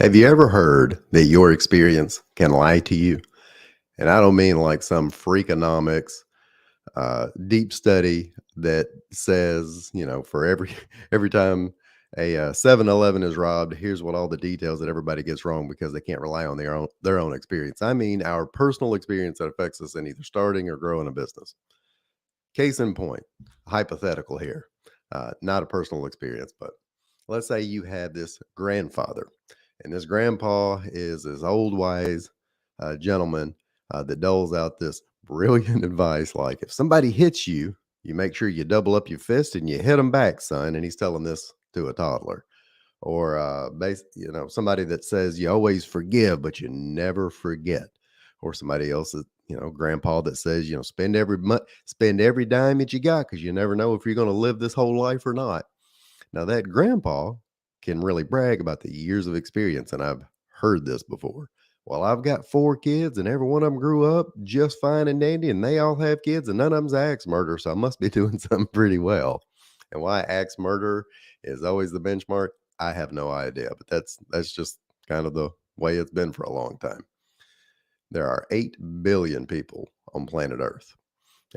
Have you ever heard that your experience can lie to you? And I don't mean like some freakonomics, deep study that says, for every every time a 7-Eleven is robbed, here's what all the details that everybody gets wrong because they can't rely on their own experience. I mean, our personal experience that affects us in either starting or growing a business. Case in point, hypothetical here, not a personal experience, but let's say you had this grandfather, and this grandpa is this old, wise gentleman that doles out this brilliant advice like, if somebody hits you, you make sure you double up your fist and you hit them back, son. And he's telling this to a toddler. Or somebody that says you always forgive but you never forget. Or somebody else that, grandpa that says, spend every dime that you got because you never know if you're going to live this whole life or not. Now that grandpa can really brag about the years of experience, and I've heard this before. Well, I've got 4 kids and every one of them grew up just fine and dandy, and they all have kids and none of them's axe murder, so I must be doing something pretty well. And why axe murder is always the benchmark, I have no idea, but that's just kind of the way it's been for a long time. There are 8 billion people on planet Earth.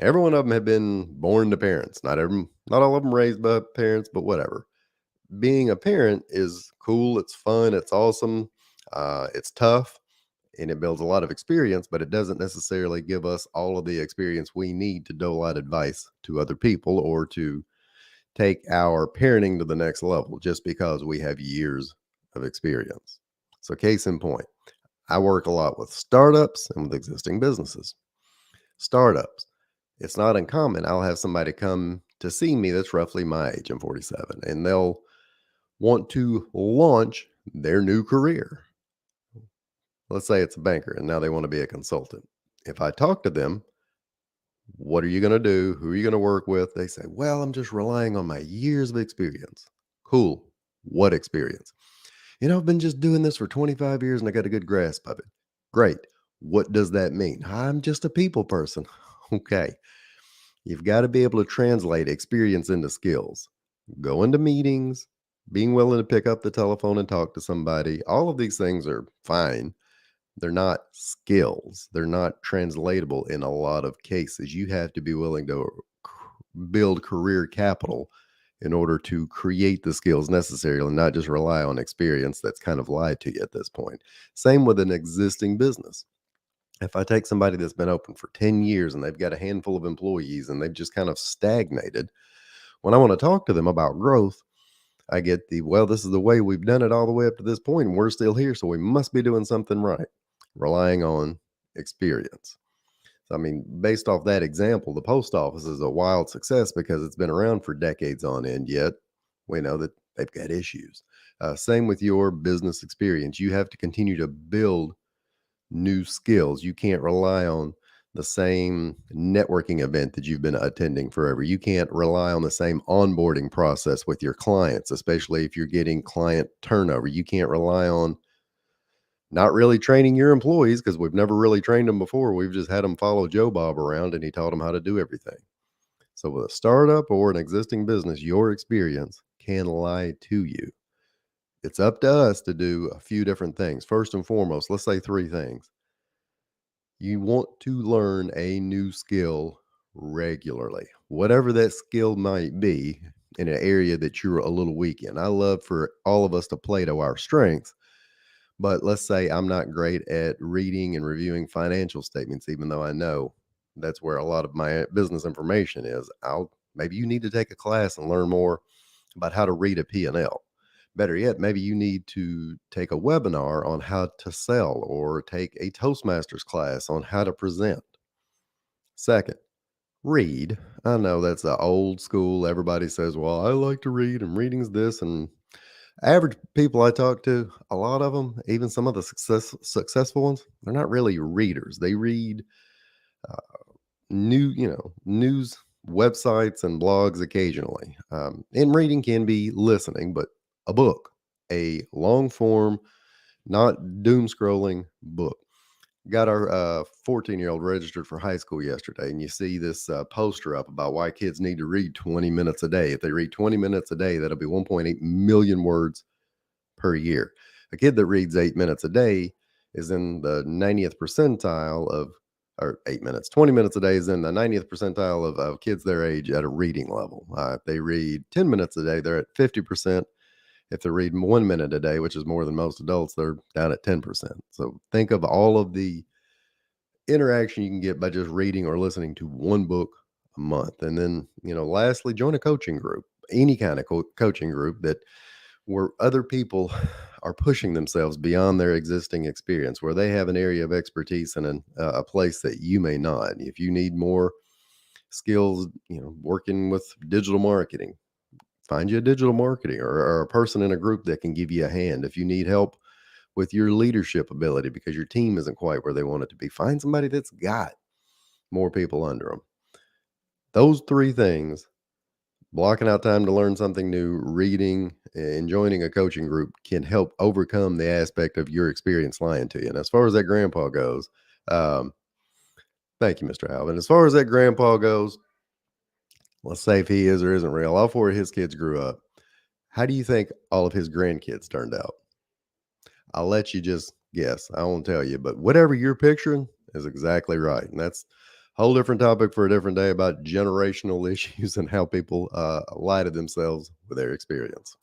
Every one of them have been born to parents. Not all of them raised by parents, but whatever. Being a parent is cool. It's fun. It's awesome. It's tough, and it builds a lot of experience, but it doesn't necessarily give us all of the experience we need to dole out advice to other people or to take our parenting to the next level just because we have years of experience. So, case in point, I work a lot with startups and with existing businesses. Startups, it's not uncommon. I'll have somebody come to see me that's roughly my age. I'm 47, and they'll want to launch their new career. Let's say it's a banker and now they want to be a consultant. If I talk to them, what are you going to do? Who are you going to work with? They say, well, I'm just relying on my years of experience. Cool. What experience? I've been just doing this for 25 years and I got a good grasp of it. Great. What does that mean? I'm just a people person. Okay. You've got to be able to translate experience into skills. Go into meetings, being willing to pick up the telephone and talk to somebody. All of these things are fine. They're not skills. They're not translatable in a lot of cases. You have to be willing to build career capital in order to create the skills necessary and not just rely on experience that's kind of lied to you at this point. Same with an existing business. If I take somebody that's been open for 10 years and they've got a handful of employees and they've just kind of stagnated, when I want to talk to them about growth, I get well, this is the way we've done it all the way up to this point, and we're still here, so we must be doing something right, relying on experience. So, I mean, based off that example, the post office is a wild success because it's been around for decades on end, yet we know that they've got issues. Same with your business experience. You have to continue to build new skills. You can't rely on the same networking event that you've been attending forever. You can't rely on the same onboarding process with your clients, especially if you're getting client turnover. You can't rely on not really training your employees because we've never really trained them before. We've just had them follow Joe Bob around and he taught them how to do everything. So, with a startup or an existing business, your experience can lie to you. It's up to us to do a few different things. First and foremost, let's say 3 things. You want to learn a new skill regularly, whatever that skill might be in an area that you're a little weak in. I love for all of us to play to our strengths, but let's say I'm not great at reading and reviewing financial statements, even though I know that's where a lot of my business information is. Maybe you need to take a class and learn more about how to read a P&L. Better yet, maybe you need to take a webinar on how to sell or take a Toastmasters class on how to present. Second, read. I know that's the old school. Everybody says, well, I like to read and reading's this. And average people I talk to, a lot of them, even some of the successful ones, they're not really readers. They read uh, news websites and blogs occasionally. And reading can be listening, but a book, a long form, not doom scrolling book. Got our 14-year-old registered for high school yesterday, and you see this poster up about why kids need to read 20 minutes a day. If they read 20 minutes a day, that'll be 1.8 million words per year. A kid that reads 8 minutes a day is in the 90th percentile of, or 8 minutes, 20 minutes a day is in the 90th percentile of kids their age at a reading level. If they read 10 minutes a day, they're at 50%. If they're reading 1 minute a day, which is more than most adults, they're down at 10%. So think of all of the interaction you can get by just reading or listening to one book a month. And then, lastly, join a coaching group, any kind of coaching group that where other people are pushing themselves beyond their existing experience, where they have an area of expertise and a place that you may not. If you need more skills, working with digital marketing, find you a digital marketing or a person in a group that can give you a hand. If you need help with your leadership ability because your team isn't quite where they want it to be, find somebody that's got more people under them. Those three things, blocking out time to learn something new, reading, and joining a coaching group, can help overcome the aspect of your experience lying to you. And as far as that grandpa goes, um, thank you, Mr. Alvin. As far as that grandpa goes, let's say if he is or isn't real, all four of his kids grew up. How do you think all of his grandkids turned out? I'll let you just guess. I won't tell you, but whatever you're picturing is exactly right. And that's a whole different topic for a different day about generational issues and how people lie to themselves with their experience.